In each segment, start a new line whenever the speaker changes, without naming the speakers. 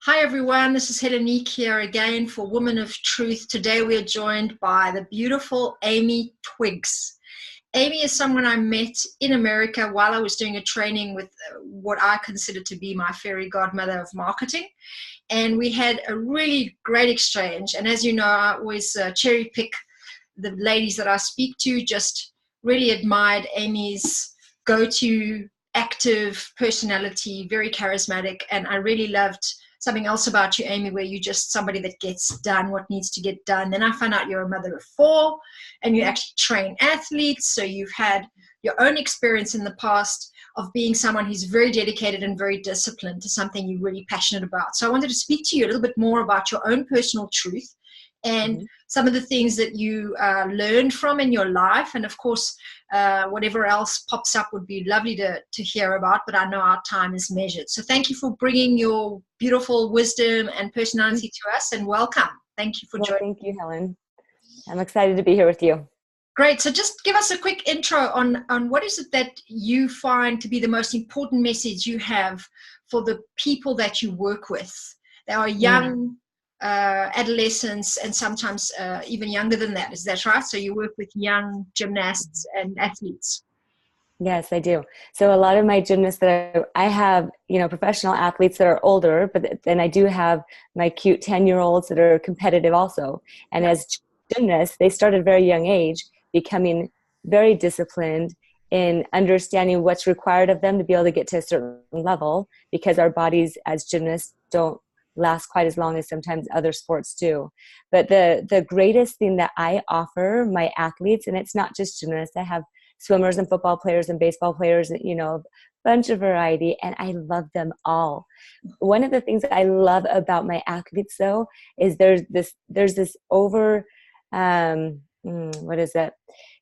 Hi everyone, this is Helenique here again for Woman of Truth. Today we are joined by the beautiful Amy Twiggs. Amy is someone I met in America while I was doing a training with what I consider to be my fairy godmother of marketing. And we had a really great exchange. And as you know, I always cherry pick the ladies that I speak to. Just really admired Amy's go-to active personality, very charismatic. And I really loved something else about you, Amy, where you're just somebody that gets done what needs to get done. Then I found out you're a mother of four and you actually train athletes. So you've had your own experience in the past of being someone who's very dedicated and very disciplined to something you're really passionate about. So I wanted to speak to you a little bit more about your own personal truth and some of the things that you learned from in your life. And of course, whatever else pops up would be lovely to hear about, but I know our time is measured. So thank you for bringing your beautiful wisdom and personality to us, and welcome. Thank you for joining.
Thank you, Helen. I'm excited to be here with you.
Great. So just give us a quick intro on what is it that you find to be the most important message you have for the people that you work with. They are young adolescents and sometimes even younger than that. Is that right? So you work with young gymnasts and athletes.
Yes, I do. So a lot of my gymnasts that I have, professional athletes that are older, but then I do have my cute 10-year-olds that are competitive also. And as gymnasts, they start at a very young age, becoming very disciplined in understanding what's required of them to be able to get to a certain level, because our bodies as gymnasts don't last quite as long as sometimes other sports do. But the greatest thing that I offer my athletes, and it's not just gymnasts, I have swimmers and football players and baseball players, a bunch of variety, and I love them all. One of the things that I love about my athletes though is there's this over what is it?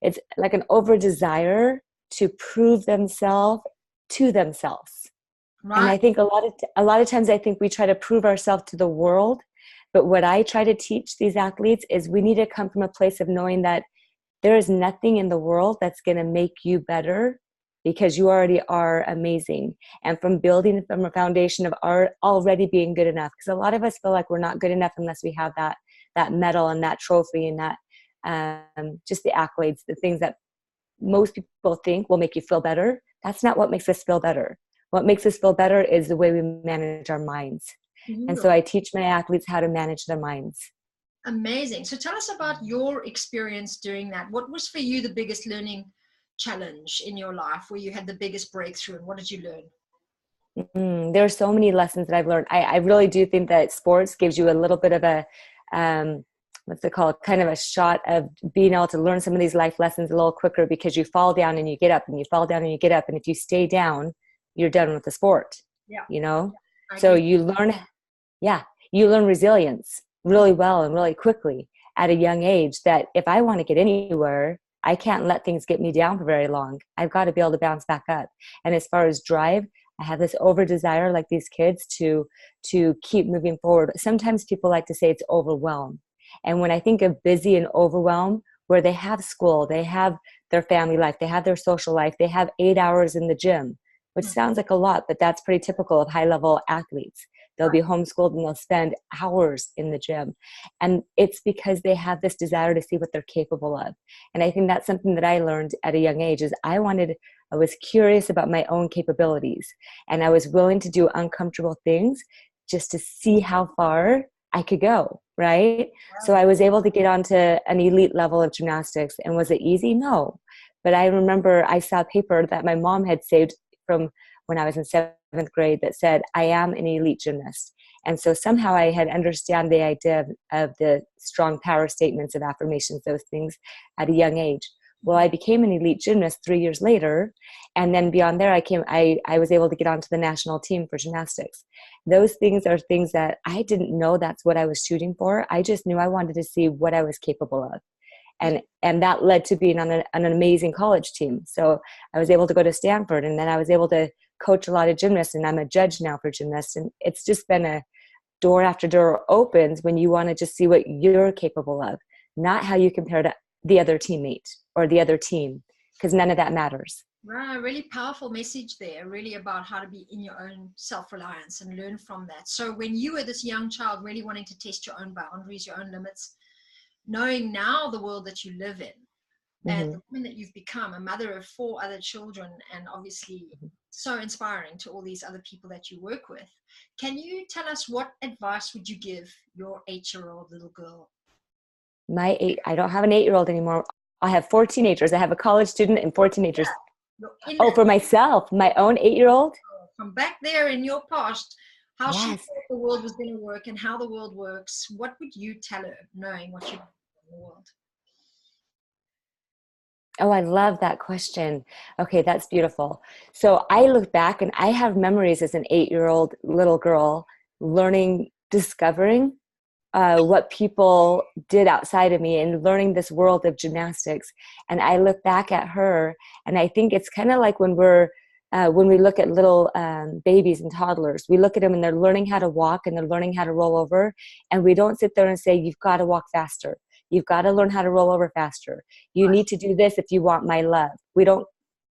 It's like an over desire to prove themselves to themselves. Right. And I think a lot of times I think we try to prove ourselves to the world, but what I try to teach these athletes is we need to come from a place of knowing that there is nothing in the world that's going to make you better, because you already are amazing. And from building from a foundation of already being good enough, because a lot of us feel like we're not good enough unless we have that medal and that trophy and that just the accolades, the things that most people think will make you feel better. That's not what makes us feel better. What makes us feel better is the way we manage our minds. And so I teach my athletes how to manage their minds.
Amazing. So tell us about your experience doing that. What was for you the biggest learning challenge in your life, where you had the biggest breakthrough, and what did you learn?
There are so many lessons that I've learned. I really do think that sports gives you a little bit of a, what's it called, kind of a shot of being able to learn some of these life lessons a little quicker, because you fall down and you get up, and you fall down and you get up. And if you stay down, you're done with the sport, So you learn resilience really well and really quickly at a young age, that if I want to get anywhere, I can't let things get me down for very long. I've got to be able to bounce back up. And as far as drive, I have this over desire, like these kids, to keep moving forward. Sometimes people like to say it's overwhelm. And when I think of busy and overwhelm, where they have school, they have their family life, they have their social life, they have 8 hours in the gym, which sounds like a lot, but that's pretty typical of high-level athletes. They'll be homeschooled and they'll spend hours in the gym. And it's because they have this desire to see what they're capable of. And I think that's something that I learned at a young age, is I was curious about my own capabilities. And I was willing to do uncomfortable things just to see how far I could go, right? So I was able to get onto an elite level of gymnastics. And was it easy? No. But I remember I saw a paper that my mom had saved from when I was in 7th grade that said, I am an elite gymnast. And so somehow I had understand the idea of the strong power statements of affirmations, those things, at a young age. Well, I became an elite gymnast 3 years later. And then beyond there, I was able to get onto the national team for gymnastics. Those things are things that I didn't know that's what I was shooting for. I just knew I wanted to see what I was capable of. And that led to being on an amazing college team. So I was able to go to Stanford, and then I was able to coach a lot of gymnasts, and I'm a judge now for gymnasts. And it's just been a door after door opens when you want to just see what you're capable of, not how you compare to the other teammate or the other team, because none of that matters.
Right, really powerful message there, really about how to be in your own self-reliance and learn from that. So when you were this young child really wanting to test your own boundaries, your own limits, knowing now the world that you live in and
Mm-hmm.
the woman that you've become, a mother of 4 other children, and obviously so inspiring to all these other people that you work with, can you tell us what advice would you give your 8-year-old little girl?
I don't have an 8-year-old anymore. I have 4 teenagers. I have a college student and 4 teenagers.
Your inner
Oh, for myself, my own 8-year-old?
from back there in your past, how she
Yes.
thought the world was going to work and how the world works, what would you tell her, knowing what you know in the world?
Oh, I love that question. Okay, that's beautiful. So I look back and I have memories as an 8-year-old little girl learning, discovering what people did outside of me and learning this world of gymnastics. And I look back at her and I think it's kind of like when we look at little babies and toddlers, we look at them and they're learning how to walk and they're learning how to roll over. And we don't sit there and say, you've got to walk faster. You've got to learn how to roll over faster. You need to do this if you want my love. We don't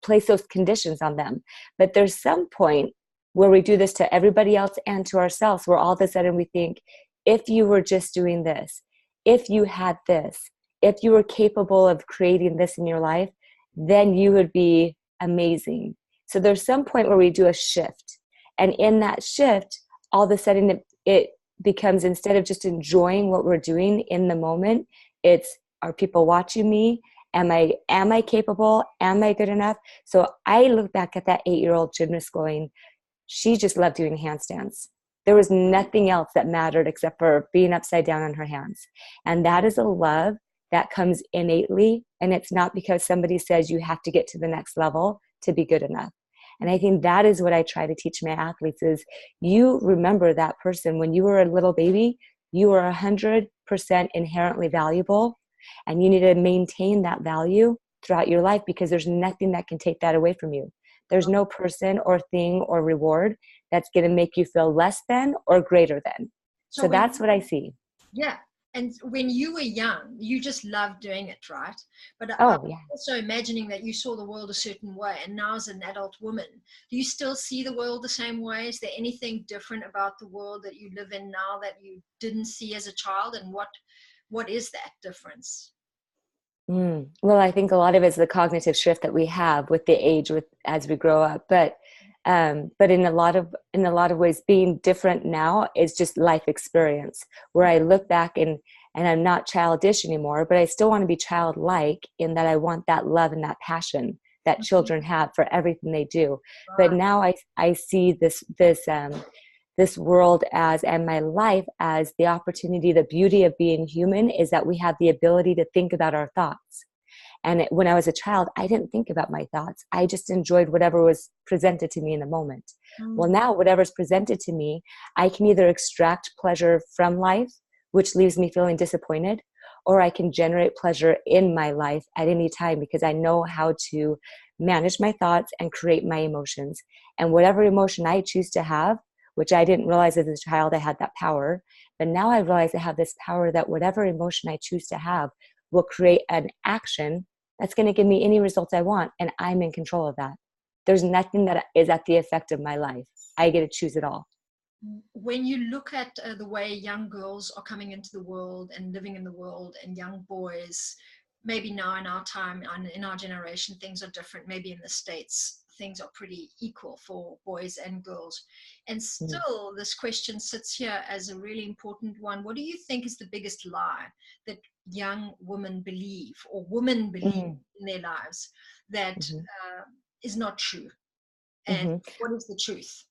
place those conditions on them. But there's some point where we do this to everybody else and to ourselves, where all of a sudden we think, if you were just doing this, if you had this, if you were capable of creating this in your life, then you would be amazing. So there's some point where we do a shift. And in that shift, all of a sudden it becomes, instead of just enjoying what we're doing in the moment, it's, are people watching me? Am I capable? Am I good enough? So I look back at that 8-year-old gymnast going, she just loved doing handstands. There was nothing else that mattered except for being upside down on her hands. And that is a love that comes innately. And it's not because somebody says you have to get to the next level to be good enough. And I think that is what I try to teach my athletes is, you remember that person when you were a little baby, you were 100% inherently valuable, and you need to maintain that value throughout your life, because there's nothing that can take that away from you. There's no person or thing or reward that's going to make you feel less than or greater than. So that's what I see.
Yeah. And when you were young, you just loved doing it, right? But I'm
Oh, yeah.
also imagining that you saw the world a certain way. And now as an adult woman, do you still see the world the same way? Is there anything different about the world that you live in now that you didn't see as a child? And what is that difference?
Well, I think a lot of it is the cognitive shift that we have with the age, with as we grow up. But in a lot of ways, being different now is just life experience. Where I look back and I'm not childish anymore, but I still want to be childlike in that I want that love and that passion that children have for everything they do. But now I see this world as, and my life as, the opportunity. The beauty of being human is that we have the ability to think about our thoughts. And when I was a child, I didn't think about my thoughts. I just enjoyed whatever was presented to me in the moment. Well, now whatever's presented to me, I can either extract pleasure from life, which leaves me feeling disappointed, or I can generate pleasure in my life at any time, because I know how to manage my thoughts and create my emotions. And whatever emotion I choose to have, which I didn't realize as a child I had that power, but now I realize I have this power that whatever emotion I choose to have will create an action that's going to give me any results I want, and I'm in control of that. There's nothing that is at the effect of my life. I get to choose it all.
When you look at the way young girls are coming into the world and living in the world, and young boys, maybe now in our time, in our generation, things are different. Maybe in the States, things are pretty equal for boys and girls. And still, this question sits here as a really important one. What do you think is the biggest lie that young women believe, or women believe in their lives, that is not true? And what is the truth?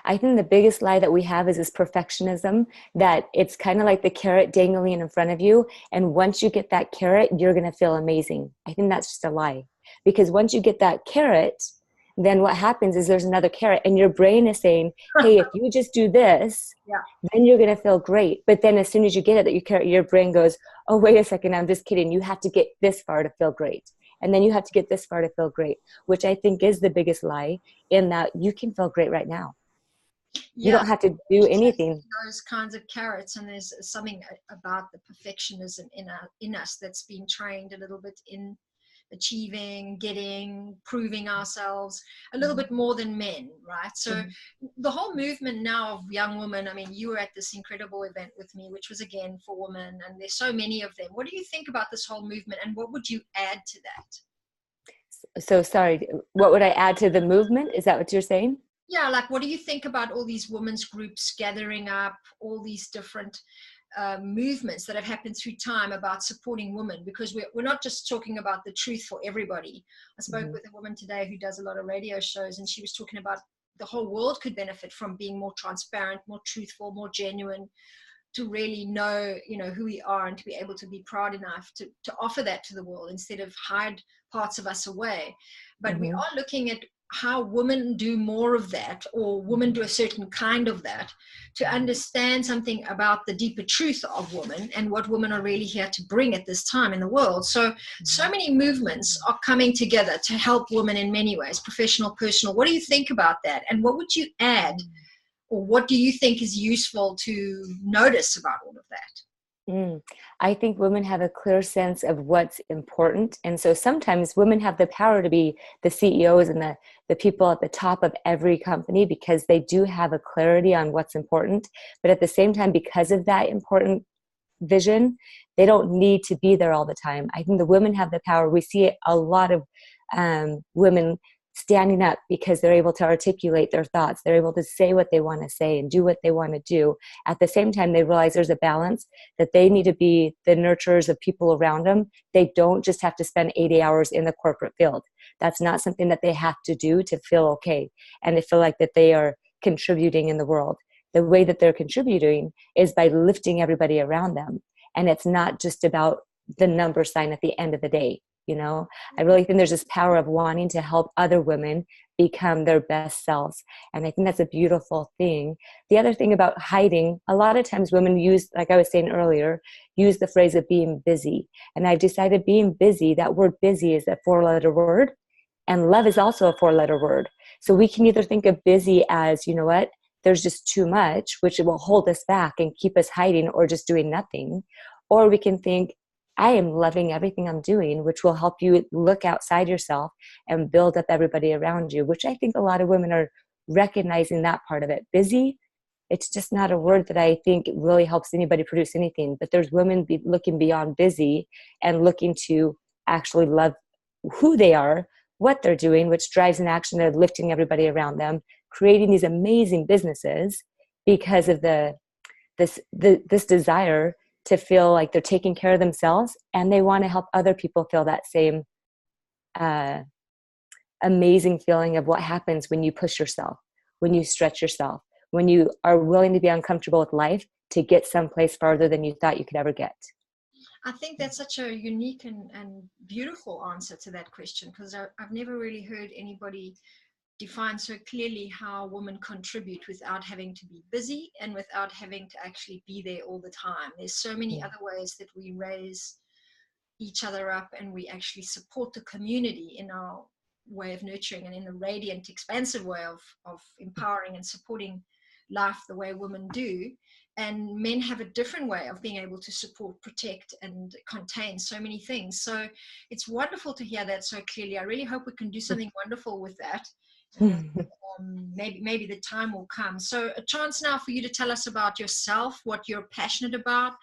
I think the biggest lie that we have is this perfectionism, that it's kind of like the carrot dangling in front of you. And once you get that carrot, you're going to feel amazing. I think that's just a lie, because once you get that carrot, then what happens is there's another carrot, and your brain is saying, hey, if you just do this, then you're going to feel great. But then as soon as you get it, that your brain goes, oh, wait a second, I'm just kidding. You have to get this far to feel great. And then you have to get this far to feel great, which I think is the biggest lie, in that you can feel great right now. You don't have to do anything.
Those kinds of carrots, and there's something about the perfectionism in us that's been trained a little bit achieving, getting, proving ourselves a little bit more than men, right? So the whole movement now of young women, I mean, you were at this incredible event with me, which was again for women, and there's so many of them. What do you think about this whole movement, and what would you add to that?
So sorry, what would I add to the movement? Is that what you're saying?
Yeah, like what do you think about all these women's groups gathering up, all these different movements that have happened through time about supporting women? Because we're not just talking about the truth for everybody. I spoke with a woman today who does a lot of radio shows, and she was talking about the whole world could benefit from being more transparent, more truthful, more genuine, to really know, you know, who we are, and to be able to be proud enough to offer that to the world instead of hide parts of us away. But we are looking at how women do more of that, or women do a certain kind of that, to understand something about the deeper truth of women and what women are really here to bring at this time in the world. So many movements are coming together to help women in many ways, professional, personal. What do you think about that? And what would you add, or what do you think is useful to notice about all of that?
I think women have a clear sense of what's important. And so sometimes women have the power to be the CEOs and the people at the top of every company, because they do have a clarity on what's important. But at the same time, because of that important vision, they don't need to be there all the time. I think the women have the power. We see a lot of women standing up because they're able to articulate their thoughts. They're able to say what they want to say and do what they want to do. At the same time, they realize there's a balance, that they need to be the nurturers of people around them. They don't just have to spend 80 hours in the corporate field. That's not something that they have to do to feel okay and to feel like that they are contributing in the world. The way that they're contributing is by lifting everybody around them. And it's not just about the number sign at the end of the day. You know, I really think there's this power of wanting to help other women become their best selves. And I think that's a beautiful thing. The other thing about hiding, a lot of times women use, like I was saying earlier, use the phrase of being busy. And I've decided being busy, that word busy is a 4-letter word. And love is also a 4-letter word. So we can either think of busy as, you know what, there's just too much, which will hold us back and keep us hiding or just doing nothing. Or we can think, I am loving everything I'm doing, which will help you look outside yourself and build up everybody around you, which I think a lot of women are recognizing that part of it. Busy, it's just not a word that I think really helps anybody produce anything. But there's women looking beyond busy and looking to actually love who they are, what they're doing, which drives an action of lifting everybody around them, creating these amazing businesses because of this desire to feel like they're taking care of themselves, and they want to help other people feel that same amazing feeling of what happens when you push yourself, when you stretch yourself, when you are willing to be uncomfortable with life to get someplace farther than you thought you could ever get.
I think that's such a unique and beautiful answer to that question, because I've never really heard anybody define so clearly how women contribute without having to be busy and without having to actually be there all the time. There's so many other ways that we raise each other up, and we actually support the community in our way of nurturing, and in a radiant, expansive way of empowering and supporting life the way women do. And men have a different way of being able to support, protect, and contain so many things. So it's wonderful to hear that so clearly. I really hope we can do something wonderful with that. Maybe the time will come. So a chance now for you to tell us about yourself, what you're passionate about,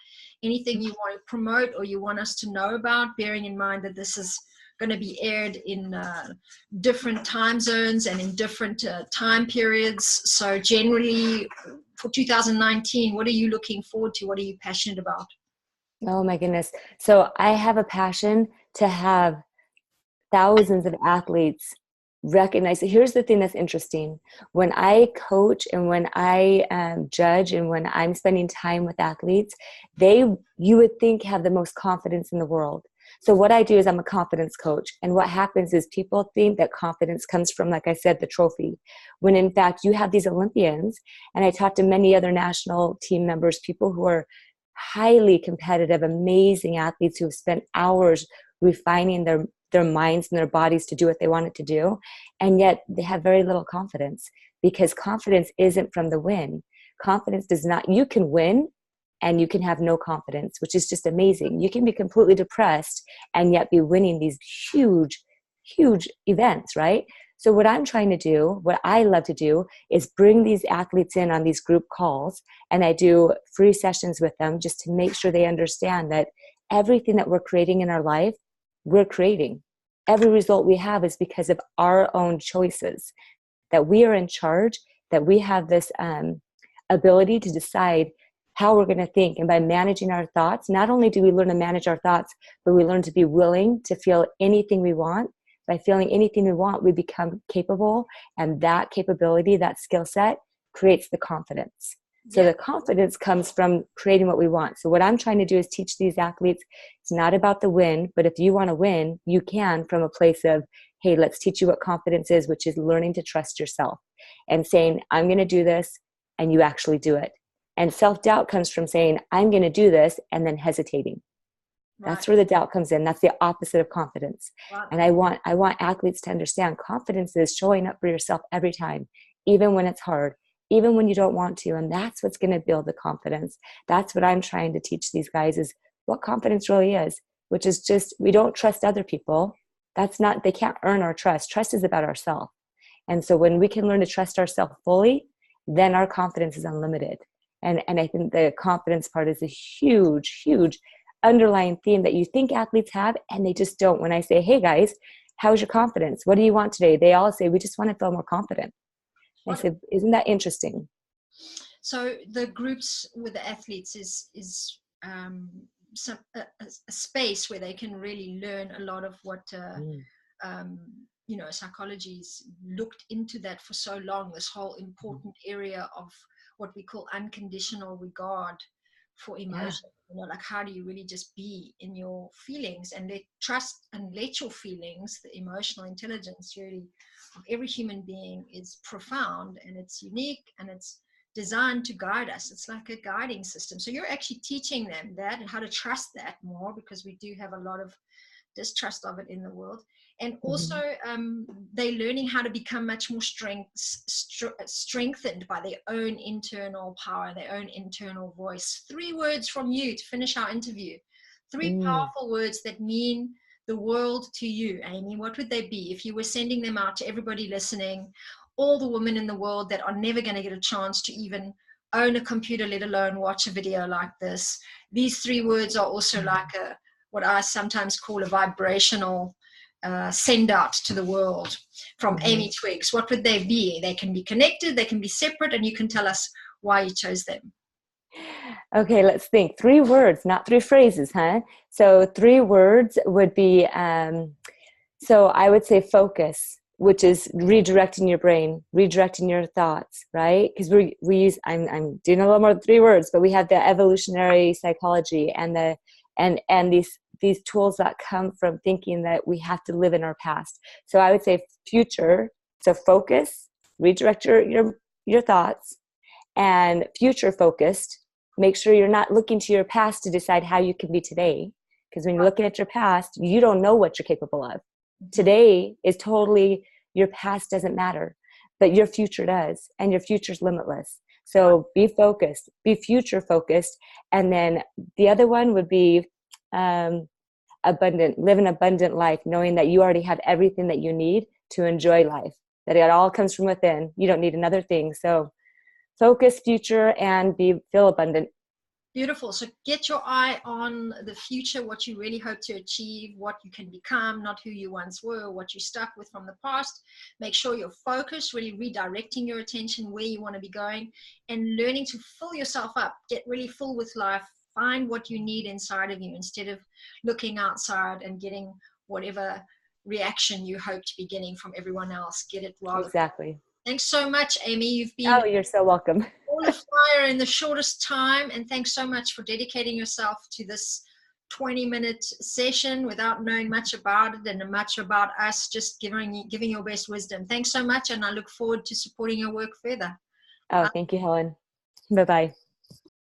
anything you want to promote or you want us to know about, bearing in mind that this is going to be aired in different time zones and in different time periods. So generally for 2019, what are you looking forward to? What are you passionate about?
Oh my goodness. So I have a passion to have thousands of athletes recognize. Here's the thing that's interesting. When I coach and when I judge and when I'm spending time with athletes, you would think have the most confidence in the world. So what I do is I'm a confidence coach. And what happens is people think that confidence comes from, like I said, the trophy. When in fact you have these Olympians, and I talk to many other national team members, people who are highly competitive, amazing athletes who have spent hours refining their minds and their bodies to do what they wanted to do. And yet they have very little confidence, because confidence isn't from the win. Confidence does not, you can win, and you can have no confidence, which is just amazing. You can be completely depressed and yet be winning these huge, huge events, right? So what I'm trying to do, what I love to do, is bring these athletes in on these group calls, and I do free sessions with them just to make sure they understand that everything that we're creating in our life, we're creating. Every result we have is because of our own choices, that we are in charge, that we have this ability to decide how we're going to think. And by managing our thoughts, not only do we learn to manage our thoughts, but we learn to be willing to feel anything we want. By feeling anything we want, we become capable, and that capability, that skill set, creates the confidence. So the confidence comes from creating what we want. So what I'm trying to do is teach these athletes, it's not about the win, but if you want to win, you can, from a place of, hey, let's teach you what confidence is, which is learning to trust yourself and saying, I'm going to do this, and you actually do it. And self-doubt comes from saying, I'm going to do this, and then hesitating. Right. That's where the doubt comes in. That's the opposite of confidence. Right. And I want athletes to understand confidence is showing up for yourself every time, even when it's hard, even when you don't want to. And that's what's going to build the confidence. That's what I'm trying to teach these guys, is what confidence really is, which is just, we don't trust other people. They can't earn our trust. Trust is about ourselves. And so when we can learn to trust ourselves fully, then our confidence is unlimited. And I think the confidence part is a huge, huge underlying theme that you think athletes have, and they just don't. When I say, hey guys, how's your confidence? What do you want today? They all say, we just want to feel more confident. I said, isn't that interesting?
So the groups with the athletes is a space where they can really learn a lot of what psychology's looked into that for so long, this whole important area of what we call unconditional regard for emotion. Like, how do you really just be in your feelings and let your feelings, the emotional intelligence really of every human being, is profound, and it's unique, and it's designed to guide us. It's like a guiding system. So you're actually teaching them that and how to trust that more, because we do have a lot of distrust of it in the world. And also they're learning how to become much more strengthened by their own internal power, their own internal voice. 3 words from you to finish our interview. 3 powerful words that mean the world to you, Amy. What would they be if you were sending them out to everybody listening, all the women in the world that are never going to get a chance to even own a computer, let alone watch a video like this? These 3 words are also like what I sometimes call a vibrational send out to the world from Amy Twiggs. What would they be? They can be connected, they can be separate, and you can tell us why you chose them.
Okay, let's think. 3 words, not 3 phrases, huh? So 3 words would be, so I would say focus, which is redirecting your brain, redirecting your thoughts, right? Because we use, I'm doing a little more than 3 words, but we have the evolutionary psychology and these tools that come from thinking that we have to live in our past. So I would say future. So focus, redirect your thoughts, and future focused. Make sure you're not looking to your past to decide how you can be today. Because when you're looking at your past, you don't know what you're capable of. Today is totally, your past doesn't matter, but your future does, and your future's limitless. So be focused, be future focused. And then the other one would be abundant, live an abundant life, knowing that you already have everything that you need to enjoy life, that it all comes from within. You don't need another thing. So focus, future, and feel abundant.
Beautiful. So get your eye on the future, what you really hope to achieve, what you can become, not who you once were, what you're stuck with from the past. Make sure you're focused, really redirecting your attention where you want to be going, and learning to fill yourself up, get really full with life. Find what you need inside of you instead of looking outside and getting whatever reaction you hope to be getting from everyone else. Get it rather.
Exactly.
Thanks so much, Amy. You've been
you're so welcome.
All of fire in the shortest time, and thanks so much for dedicating yourself to this 20-minute session without knowing much about it and much about us, just giving your best wisdom. Thanks so much, and I look forward to supporting your work further.
Oh, thank you, Helen. Bye-bye.